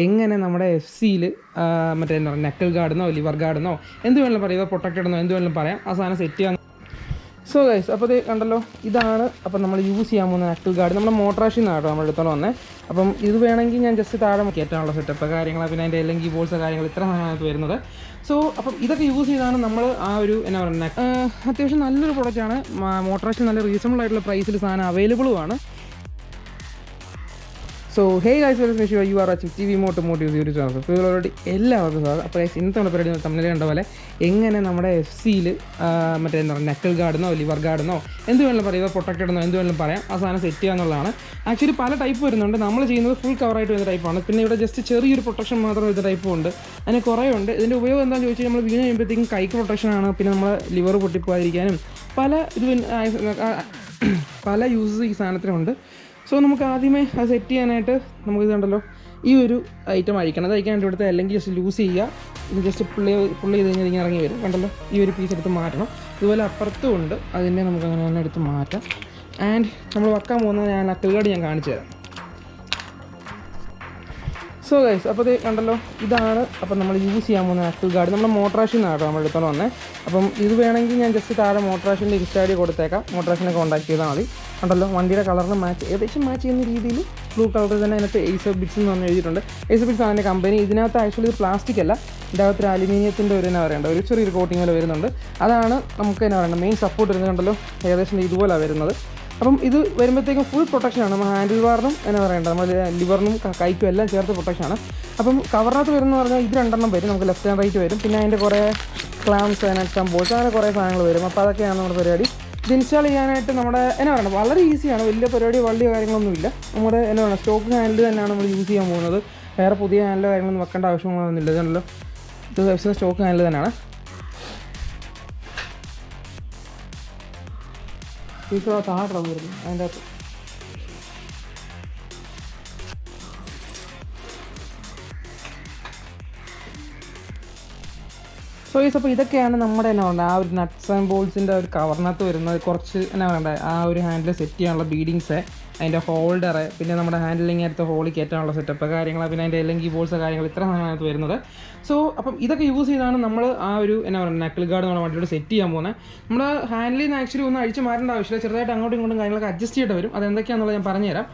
എങ്ങനെ നമ്മുടെ എഫ് സിയിൽ മറ്റേ എന്താ പറയുക നെക്കിൾ ഗാർഡെന്നോ ലിവർ ഗാർഡെന്നോ എന്ത് വേണമെങ്കിലും പറയാം, പ്രൊട്ടക്റ്റഡ് എന്നോ എന്ത് വേണമെങ്കിലും പറയാം, ആ സാധനം സെറ്റ് ചെയ്യാൻ. സോ ഗൈസ്, അപ്പോൾ ഇത് കണ്ടല്ലോ, ഇതാണ് അപ്പം നമ്മൾ യൂസ് ചെയ്യാൻ പോകുന്ന നെക്കിൾ ഗാർഡ്. നമ്മുടെ മോട്ടറാഷിൽ നിന്നാണ് കേട്ടോ നമ്മൾ എടുത്തോളം വന്നത്. അപ്പം ഇത് വേണമെങ്കിൽ ഞാൻ ജസ്റ്റ് താഴെ കയറ്റാനുള്ള സെറ്റപ്പ് കാര്യങ്ങൾ, പിന്നെ അതിൻ്റെ എല്ലാം കീബോർഡ്സ് കാര്യങ്ങൾ ഇത്ര സാധനത്ത് വരുന്നത്. സോ അപ്പം ഇതൊക്കെ യൂസ് ചെയ്താണ് നമ്മൾ ആ ഒരു എന്നാ പറയുന്നത്, അത്യാവശ്യം നല്ലൊരു പ്രൊഡക്റ്റാണ്. മോട്ടറാഷിൽ നല്ല റീസണബിൾ ആയിട്ടുള്ള പ്രൈസിൽ സാധനം അവൈലബിളുമാണ്. So hey guys, welcome to you are watching TV മോട്ടോമോട്ടീവ് യൂട്യൂബ് ചാനൽ. അപ്പോൾ ഇവരോട് എല്ലാവർക്കും സാർ. അപ്പോൾ ഗൈസ്, ഇന്നത്തെ പരിപാടി തമ്മിൽ കണ്ട പോലെ എങ്ങനെ നമ്മുടെ എഫ് സിയിൽ മറ്റേ എന്താ പറയുക നെക്കിൾ ഗാർഡെന്നോ ലിവർ ഗാർഡെന്നോ എന്ത് വേണമെങ്കിലും പറയാം, പ്രൊട്ടക്റ്റഡ് എന്നോ എന്ത് വേണമെങ്കിലും പറയാം, ആ സാധനം സെറ്റ് ചെയ്യുക എന്നുള്ളതാണ്. ആക്ച്വലി പല ടൈപ്പ് വരുന്നുണ്ട്. നമ്മൾ ചെയ്യുന്നത് ഫുൾ കവറായിട്ട് വരുന്ന ടൈപ്പാണ്. പിന്നെ ഇവിടെ ജസ്റ്റ് ചെറിയൊരു പ്രൊട്ടക്ഷൻ മാത്രം വരുന്ന ടൈപ്പും ഉണ്ട്. അതിന് കുറേ ഉണ്ട്. ഇതിൻ്റെ ഉപയോഗം എന്താണെന്ന് ചോദിച്ചാൽ നമ്മൾ വീണ് കഴിയുമ്പോഴത്തേക്കും കൈക്ക് പ്രൊട്ടക്ഷനാണ്. പിന്നെ നമ്മൾ ലിവർ പൊട്ടിപ്പോകാതിരിക്കാനും പല യൂസസ് ഈ സാധനത്തിനുണ്ട്. സോ നമുക്ക് ആദ്യമേ അത് സെറ്റ് ചെയ്യാനായിട്ട് നമുക്ക് ഇതുണ്ടല്ലോ, ഈ ഒരു ഐറ്റം അഴിക്കണം. അത് അഴിക്കാനായിട്ട് ഇവിടുത്തെ അല്ലെങ്കിൽ ജസ്റ്റ് ലൂസ് ചെയ്യുക. ഇത് ജസ്റ്റ് പുള്ളി ചെയ്ത് കഴിഞ്ഞാൽ ഇങ്ങനെ ഇറങ്ങി വരും. കണ്ടല്ലോ, ഈ ഒരു പീസ് എടുത്ത് മാറ്റണം. ഇതുപോലെ അപ്പുറത്തും ഉണ്ട്, അതിൻ്റെ നമുക്ക് അങ്ങനെ തന്നെ എടുത്ത് മാറ്റാം. ആൻഡ് നമ്മൾ വെക്കാൻ പോകുന്നത് ഞാൻ നക്കിൾ ഗാർഡ് ഞാൻ കാണിച്ചു തരാം. സോ ഗൈസ്, അപ്പോൾ ഇത് കണ്ടല്ലോ, ഇതാണ് അപ്പം നമ്മൾ യൂസ് ചെയ്യാൻ പോകുന്ന നക്കിൾ ഗാർഡ്. നമ്മുടെ മോട്ടറാഷിൽ നിന്നാണ് നമ്മൾ എടുത്തോളം വന്നത്. അപ്പം ഇത് വേണമെങ്കിൽ ഞാൻ ജസ്റ്റ് താഴെ മോട്ടറാഷിൻ്റെ ഇൻസ്റ്റാ ID കൊടുത്തേക്കാം. മോട്ടറാഷിനെ കോൺടാക്ട് ചെയ്താൽ മതി. കണ്ടല്ലോ, വണ്ടിയുടെ കളറിന് ഏകദേശം മാച്ച് ചെയ്യുന്ന രീതിയിൽ ബ്ലൂ കളറിൽ തന്നെ അതിനകത്ത് Acer Bits എന്ന് പറഞ്ഞ് എഴുതിയിട്ടുണ്ട്. Acer Bits ആണ് കമ്പനി. ഇതിനകത്ത് ആക്ച്വലി ഇത് പ്ലാസ്റ്റിക് അല്ല, ഇതിൻ്റെ അകത്തൊരു അലുമിനിയത്തിൻ്റെ ഒരു എന്നാ പറയേണ്ട ഒരു ചെറിയൊരു കോട്ടിങ് പോലെ വരുന്നുണ്ട്. അതാണ് നമുക്ക് എന്നാ പറയേണ്ടത് മെയിൻ സപ്പോർട്ട് വരുന്നത്. കണ്ടല്ലോ, ഏകദേശം ഇതുപോലെയാണ് വരുന്നത്. അപ്പം ഇത് വരുമ്പോഴത്തേക്കും ഫുൾ പ്രൊട്ടക്ഷനാണ്. നമ്മൾ ഹാൻഡിൽ ബാറിനും എന്നാ പറയേണ്ടത്, നമ്മൾ ലിവറിനും കൈക്കും എല്ലാം ചേർത്ത് പ്രൊട്ടക്ഷനാണ്. അപ്പം കവറിനകത്ത് വരുന്നത് പറഞ്ഞാൽ ഇത് രണ്ടെണ്ണം വരും. നമുക്ക് ലെഫ്റ്റ് ആൻഡ് റൈറ്റ് വരും. പിന്നെ അതിൻ്റെ കുറേ ക്ലാംസ്, ബോൾസ്, അങ്ങനെ കുറേ സാധനങ്ങൾ വരും. അപ്പോൾ അതൊക്കെയാണ് നമ്മുടെ പരിപാടി. ഇത് ഇൻസ്റ്റാൾ ചെയ്യാനായിട്ട് നമ്മുടെ എന്നാ പറയുന്നത് വളരെ ഈസിയാണ്. വലിയ പരിപാടി വലിയ കാര്യങ്ങളൊന്നുമില്ല. നമ്മുടെ എന്നാ പറയുക സ്റ്റോക്ക് ഹാൻഡിൽ തന്നെയാണ് നമ്മൾ യൂസ് ചെയ്യാൻ പോകുന്നത്. വേറെ പുതിയ ഹാൻഡിലോ കാര്യങ്ങളൊന്നും വെക്കേണ്ട ആവശ്യമൊന്നുമില്ല. ഇതാണല്ലോ, ഇത് സ്റ്റോക്ക് ഹാൻഡിൽ തന്നെയാണ്. താഴെ വരുന്നു അതിൻ്റെ അകത്ത്. സോ ഗൈസ്, അപ്പോൾ ഇതൊക്കെയാണ് നമ്മുടെ എന്നാ പറയുക ആ ഒരു നട്ട്സ് ആൻഡ് ബോൾസിൻ്റെ ഒരു കവറിനകത്ത് വരുന്നത്. കുറച്ച് എന്നാ പറയണ്ടേ ആ ഒരു ഹാൻഡിൽ സെറ്റ് ചെയ്യാനുള്ള ബീഡിങ്സ്, അതിൻ്റെ ഹോൾഡർ, പിന്നെ നമ്മുടെ ഹാൻഡിലിങ് അടുത്ത് ഹോളിൽ കയറ്റാനുള്ള സെറ്റപ്പ് കാര്യങ്ങൾ, പിന്നെ അതിൻ്റെ എല്ലാം കീബോർഡ്സ് കാര്യങ്ങൾ ഇത്ര സാധനത്ത് വരുന്നത്. സോ അപ്പം ഇതൊക്കെ യൂസ് ചെയ്താണ് നമ്മൾ ആ ഒരു എന്നാ പറയുക നക്കിൾ ഗാർഡ് നമ്മുടെ വണ്ടിയോട് സെറ്റ് ചെയ്യാൻ പോകുന്നത്. നമ്മൾ ഹാൻഡിലിൽ നിന്ന് ആക്ച്വലി ഒന്നും അഴിച്ച് മാറേണ്ട ആവശ്യമില്ല. ചെറുതായിട്ട് അങ്ങോട്ടും ഇങ്ങോട്ടും കാര്യങ്ങളൊക്കെ അഡ്ജസ്റ്റ് ചെയ്തിട്ട് വരും. അതെന്തൊക്കെയാണെന്നുള്ളത് ഞാൻ പറഞ്ഞുതരാം.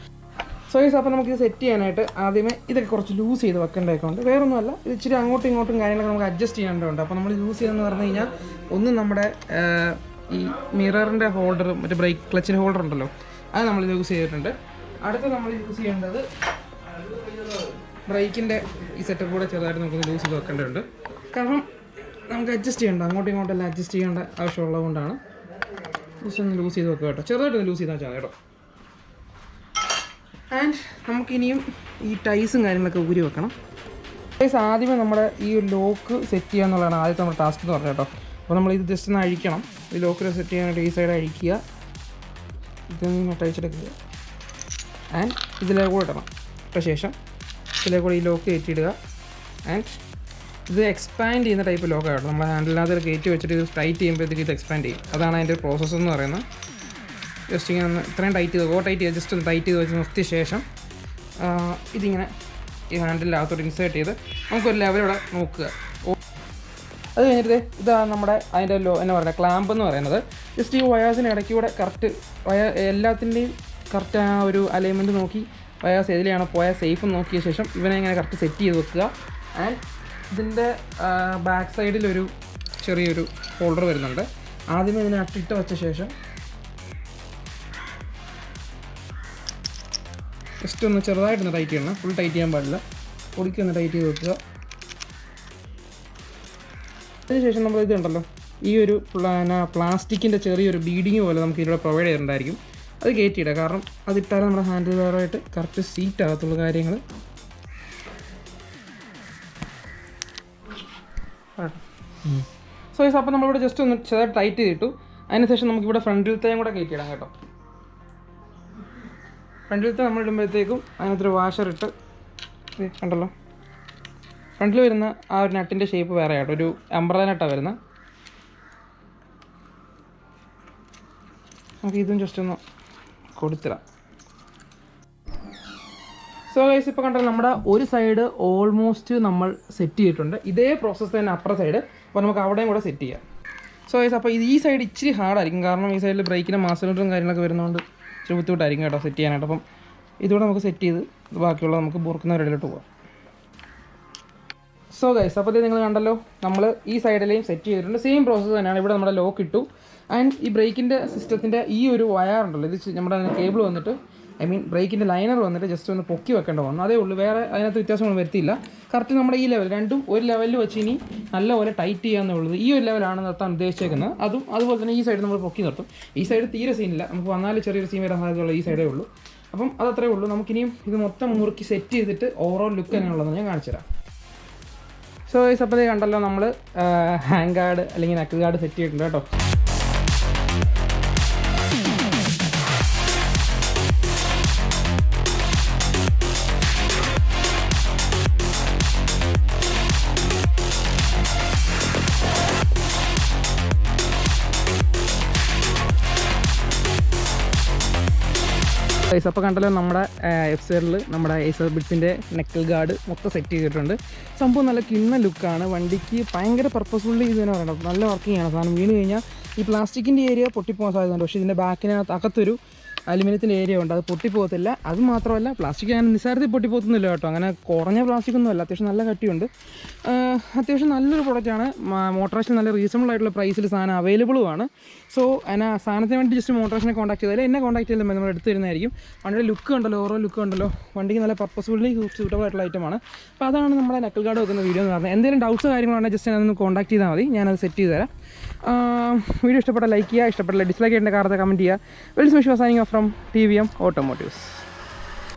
സോ ഗൈസ്, അപ്പോൾ നമുക്ക് ഇത് സെറ്റ് ചെയ്യാനായിട്ട് ആദ്യമേ ഇതൊക്കെ കുറച്ച് ലൂസ് ചെയ്ത് വെക്കേണ്ടതൊക്കെ ഉണ്ട്. വേറൊന്നുമല്ല, ഇത് ഇച്ചിരി അങ്ങോട്ടും ഇങ്ങോട്ടും കാര്യങ്ങളൊക്കെ നമുക്ക് അഡ്ജസ്റ്റ് ചെയ്യേണ്ടതുണ്ട്. അപ്പോൾ നമ്മൾ യൂസ് ചെയ്യുന്നതെന്ന് പറഞ്ഞു കഴിഞ്ഞാൽ ഒന്ന് നമ്മുടെ ഈ മിററിൻ്റെ ഹോൾഡർ, മറ്റേ ബ്രേക്ക് ക്ലച്ചിൻ്റെ ഹോൾഡർ ഉണ്ടല്ലോ, അത് നമ്മൾ യൂസ് ചെയ്തിട്ടുണ്ട്. അടുത്ത് നമ്മൾ യൂസ് ചെയ്യേണ്ടത് ബ്രേക്കിൻ്റെ ഈ സെറ്റപ്പ് കൂടെ ചെറുതായിട്ട് നമുക്ക് ലൂസ് ചെയ്ത് വെക്കേണ്ടതുണ്ട്. കാരണം നമുക്ക് അഡ്ജസ്റ്റ് ചെയ്യേണ്ട, അങ്ങോട്ടും ഇങ്ങോട്ടെല്ലാം അഡ്ജസ്റ്റ് ചെയ്യേണ്ട ആവശ്യമുള്ളത് കൊണ്ടാണ് ജസ്റ്റ് ഒന്ന് ലൂസ് ചെയ്ത് വെക്കുക കേട്ടോ. ചെറുതായിട്ടൊന്ന് ലൂസ് ചെയ്താൽ മതി കേട്ടോ. ആൻഡ് നമുക്കിനിയും ഈ ടൈസും കാര്യങ്ങളൊക്കെ ഊരി വെക്കണം. ടൈസ് ആദ്യമേ നമ്മുടെ ഈ ലോക്ക് സെറ്റ് ചെയ്യുക എന്നുള്ളതാണ് ആദ്യത്തെ നമ്മുടെ ടാസ്ക് എന്ന് പറഞ്ഞത് കേട്ടോ. അപ്പോൾ നമ്മൾ ഇത് ജസ്റ്റ് ഒന്ന് അഴിക്കണം. ഈ ലോക്കിൽ സെറ്റ് ചെയ്യാനായിട്ട് ഈ സൈഡ് അഴിക്കുക, ഇതൊന്ന് അഴിച്ചെടുക്കുക, ആൻഡ് ഇതിലേക്ക് കൂടെ ഇടണം. ഇട്ട ശേഷം ഇതിലേക്ക് കൂടെ ഈ ലോക്ക് കയറ്റിയിടുക. ആൻഡ് ഇത് എക്സ്പാൻഡ് ചെയ്യുന്ന ടൈപ്പ് ലോക്കാണ് കേട്ടോ. നമ്മൾ ഹാൻഡിലിനകത്ത് കയറ്റി വെച്ചിട്ട് ഇത് ടൈറ്റ് ചെയ്യുമ്പോഴത്തേക്ക് ഇത് എക്സ്പാൻഡ് ചെയ്യും. അതാണ് അതിൻ്റെ പ്രോസസ്സ് എന്ന് പറയുന്നത്. ജസ്റ്റ് ഇങ്ങനെ ഒന്ന് ഇത്രയും ടൈറ്റ് ചെയ്ത് ടൈറ്റ് ചെയ്ത് ജസ്റ്റ് ഒന്ന് ടൈറ്റ് ചെയ്ത് വെച്ച് നിർത്തിയ ശേഷം ഇതിങ്ങനെ ഈ ഹാൻഡിലകത്തോട്ട് ഇൻസേർട്ട് ചെയ്ത് നമുക്കൊരു ലെവലിവിടെ നോക്കുക. അത് കഴിഞ്ഞിട്ട് ഇതാണ് നമ്മുടെ അതിൻ്റെ എന്നാ പറയുക ക്ലാമ്പ് എന്ന് പറയുന്നത്. ജസ്റ്റ് ഈ വയേഴ്സിന് ഇടയ്ക്ക് കൂടെ കറക്റ്റ് എല്ലാത്തിൻ്റെയും കറക്റ്റ് ആ ഒരു അലൈൻമെൻറ്റ് നോക്കി വയേഴ്സ് ഏതിലെയാണ് പോയാൽ സേഫ് നോക്കിയ ശേഷം ഇവനെ ഇങ്ങനെ കറക്റ്റ് സെറ്റ് ചെയ്ത് വെക്കുക. ആൻഡ് ഇതിൻ്റെ ബാക്ക് സൈഡിലൊരു ചെറിയൊരു ഹോൾഡർ വരുന്നുണ്ട്. ആദ്യമേ ഇതിനെ അട്ടിട്ട് വെച്ച ശേഷം ജസ്റ്റ് ഒന്ന് ചെറുതായിട്ടൊന്ന് ടൈറ്റ് ചെയ്യണം. ഫുൾ ടൈറ്റ് ചെയ്യാൻ പാടില്ല, പൊടിക്കൊന്ന് ടൈറ്റ് ചെയ്ത് വെക്കുക. അതിനുശേഷം നമ്മൾ ഇത് ഉണ്ടല്ലോ, ഈ ഒരു പ്ലാസ്റ്റിക്കിൻ്റെ ചെറിയൊരു ബീഡിങ് പോലെ നമുക്ക് ഇതിലൂടെ പ്രൊവൈഡ് ചെയ്തിട്ടുണ്ടായിരിക്കും. അത് കയറ്റിയിടുക. കാരണം അതിട്ടാലും നമ്മുടെ ഹാൻഡിൽ ബാറുമായിട്ട് കറക്റ്റ് സീറ്റ് ആകത്തുള്ള കാര്യങ്ങൾ. സോ ഗൈസ്, അപ്പോൾ നമ്മളിവിടെ ജസ്റ്റ് ഒന്ന് ചെറുതായിട്ട് ടൈറ്റ് ചെയ്തിട്ടു. അതിനുശേഷം നമുക്കിവിടെ ഫ്രണ്ടിലത്തെയും കൂടെ കയറ്റിയിടാം കേട്ടോ. ഫ്രണ്ടിലത്തെ നമ്മൾ ഇടുമ്പോഴത്തേക്കും അതിനകത്തൊരു വാഷർ ഇട്ട് കണ്ടല്ലോ, ഫ്രണ്ടിൽ വരുന്ന ആ ഒരു നട്ടിൻ്റെ ഷേപ്പ് വേറെ ആട്ടോ, ഒരു അംബ്രല നട്ടാണ് വരുന്നത്. നമുക്ക് ഇതും ജസ്റ്റ് ഒന്ന് കൊടുത്തിടാം. സോ ഗൈസ് ഇപ്പോൾ കണ്ടാൽ നമ്മുടെ ഒരു സൈഡ് ഓൾമോസ്റ്റ് നമ്മൾ സെറ്റ് ചെയ്തിട്ടുണ്ട്. ഇതേ പ്രോസസ്സ് തന്നെ അപ്പുറ സൈഡ്. അപ്പോൾ നമുക്ക് അവിടെയും കൂടെ സെറ്റ് ചെയ്യാം. സോ ഗൈസ് അപ്പോൾ ഈ സൈഡ് ഇച്ചിരി ഹാർഡായിരിക്കും, കാരണം ഈ സൈഡിൽ ബ്രേക്കിന് മാസലും കാര്യങ്ങളൊക്കെ വരുന്നതുകൊണ്ട് ഇച്ചിരി ബുദ്ധിമുട്ടായിരിക്കും കേട്ടോ സെറ്റ് ചെയ്യാനായിട്ട്. അപ്പം ഇതുകൂടെ നമുക്ക് സെറ്റ് ചെയ്ത് ബാക്കിയുള്ള നമുക്ക് മുറുക്കുന്ന റെഡിയിലോട്ട് പോകാം. സോ ഗൈസ് അപ്പോൾ നിങ്ങൾ കണ്ടല്ലോ, നമ്മൾ ഈ സൈഡിലെയും സെറ്റ് ചെയ്തിട്ടുണ്ട്. സെയിം പ്രോസസ്സ് തന്നെയാണ്. ഇവിടെ നമ്മുടെ ലോക്ക് ഇട്ടു. ആൻഡ് ഈ ബ്രേക്കിൻ്റെ സിസ്റ്റത്തിൻ്റെ ഈ ഒരു വയറുണ്ടല്ലോ, ഇത് നമ്മുടെ കേബിൾ വന്നിട്ട് ബ്രേക്കിൻ്റെ ലൈനർ വന്നിട്ട് ജസ്റ്റ് ഒന്ന് പൊക്കി വെക്കേണ്ട വന്നു, അതേ ഉള്ളൂ. വേറെ അതിനകത്ത് വ്യത്യാസങ്ങളൊന്നും വരുത്തിയില്ല. കറക്റ്റ് നമ്മുടെ ഈ ലെവൽ രണ്ടും ഒരു ലെവലിൽ വെച്ച് ഇനി നല്ലപോലെ ടൈറ്റ് ചെയ്യാന്നുള്ളത്. ഈ ഒരു ലെവലാണ് നിർത്താൻ ഉദ്ദേശിച്ചേക്കുന്നത്. അതുപോലെ തന്നെ ഈ സൈഡ് നമ്മൾ പൊക്കി നിർത്തും. ഈ സൈഡ് തീരെ സീനില്ല, നമുക്ക് വന്നാൽ ചെറിയൊരു സീൻ വരാൻ സാധ്യതയുള്ള ഈ സൈഡേ ഉള്ളൂ. അപ്പം അതത്രേ ഉള്ളൂ. നമുക്കിനിയും ഇത് മൊത്തം മുറുക്കി സെറ്റ് ചെയ്തിട്ട് ഓവറോൾ ലുക്ക് തന്നെയുള്ളതെന്ന് ഞാൻ കാണിച്ചു തരാം. സോ ഗൈസ് അപ്പോൾ കണ്ടല്ലോ, നമ്മൾ ഹാൻഡ് ഗാർഡ് അല്ലെങ്കിൽ നെക്ക് ഗാർഡ് സെറ്റ് ചെയ്തിട്ടുണ്ട് കേട്ടോ. അപ്പോൾ കണ്ടല്ലോ, നമ്മുടെ എഫ് സൈഡിൽ നമ്മുടെ ഏസർ ബിറ്റ്സിൻ്റെ നെക്കൽ ഗാർഡ് മൊത്തം സെറ്റ് ചെയ്തിട്ടുണ്ട്. സംഭവം നല്ല കിണ്ണ ലുക്കാണ്. വണ്ടിക്ക് ഭയങ്കര പർപ്പസ്ഫുള്ളി ഇത് തന്നെ പറയണം, നല്ല വർക്കിംഗ് ആണ് സാധനം. വീണ് കഴിഞ്ഞാൽ ഈ പ്ലാസ്റ്റിക്കിൻ്റെ ഏരിയ പൊട്ടിപ്പോകാൻ സാധ്യതയുണ്ട്, പക്ഷേ ഇതിൻ്റെ ബാക്കിനകത്ത് അകത്തൊരു അലുമിനിയത്തിൻ്റെ ഏരിയ ഉണ്ട്, അത് പൊട്ടിപ്പോകത്തില്ല. അത് മാത്രമല്ല പ്ലാസ്റ്റിക് ഞാൻ നിസ്സാരത്തിൽ പൊട്ടിപ്പോകത്തൊന്നുമില്ല കേട്ടോ, അങ്ങനെ കുറഞ്ഞ പ്ലാസ്റ്റിക് ഒന്നുമല്ല, അത്യാവശ്യം നല്ല കട്ടിയുണ്ട്. അത്യാവശ്യം നല്ലൊരു പ്രൊഡക്റ്റാണ്. മോട്ടോറേഷൻ നല്ല റീസണബിൾ ആയിട്ടുള്ള പ്രൈസിൽ സാധനം അവൈലബിളുമാണ്. സോ അതിനെ സാധനത്തിന് വേണ്ടി ജസ്റ്റ് മോട്ടോറേഷനെ കോൺടാക്ട് ചെയ്താൽ എന്നെ കോൺടാക്ട് ചെയ്താൽ നമ്മൾ എടുത്ത് തരുന്നതായിരിക്കും. വണ്ടിയുടെ ലുക്ക് കണ്ടല്ലോ, ഓരോ ലുക്ക് കണ്ടല്ലോ, വണ്ടിക്ക് നല്ല പർപ്പസ്ഫുള്ളി സൂട്ടബിൾ ആയിട്ടുള്ള ഐറ്റമാണ്. അപ്പോൾ അതാണ് നമ്മുടെ നെക്കൽ ഗാർഡ് വെക്കുന്ന വീഡിയോ എന്ന് പറഞ്ഞാൽ. എന്തെങ്കിലും ഡൗട്ട്സ് കാര്യങ്ങളുണ്ടെങ്കിൽ ജസ്റ്റ് അതൊന്ന് കോൺടാക്ട് ചെയ്താൽ മതി, ഞാനത് സെറ്റ് ചെയ്ത് തരാം. വീഡിയോ ഇഷ്ടപ്പെട്ട ലൈക്ക് ചെയ്യുക, ഇഷ്ടപ്പെട്ടില്ല ഡിസ്ലൈക്ക് ചെയ്യേണ്ട കാർഡ് കമൻറ്റ് ചെയ്യുക. വെൽസ് മിഷ് was signing off from TVM Automotives.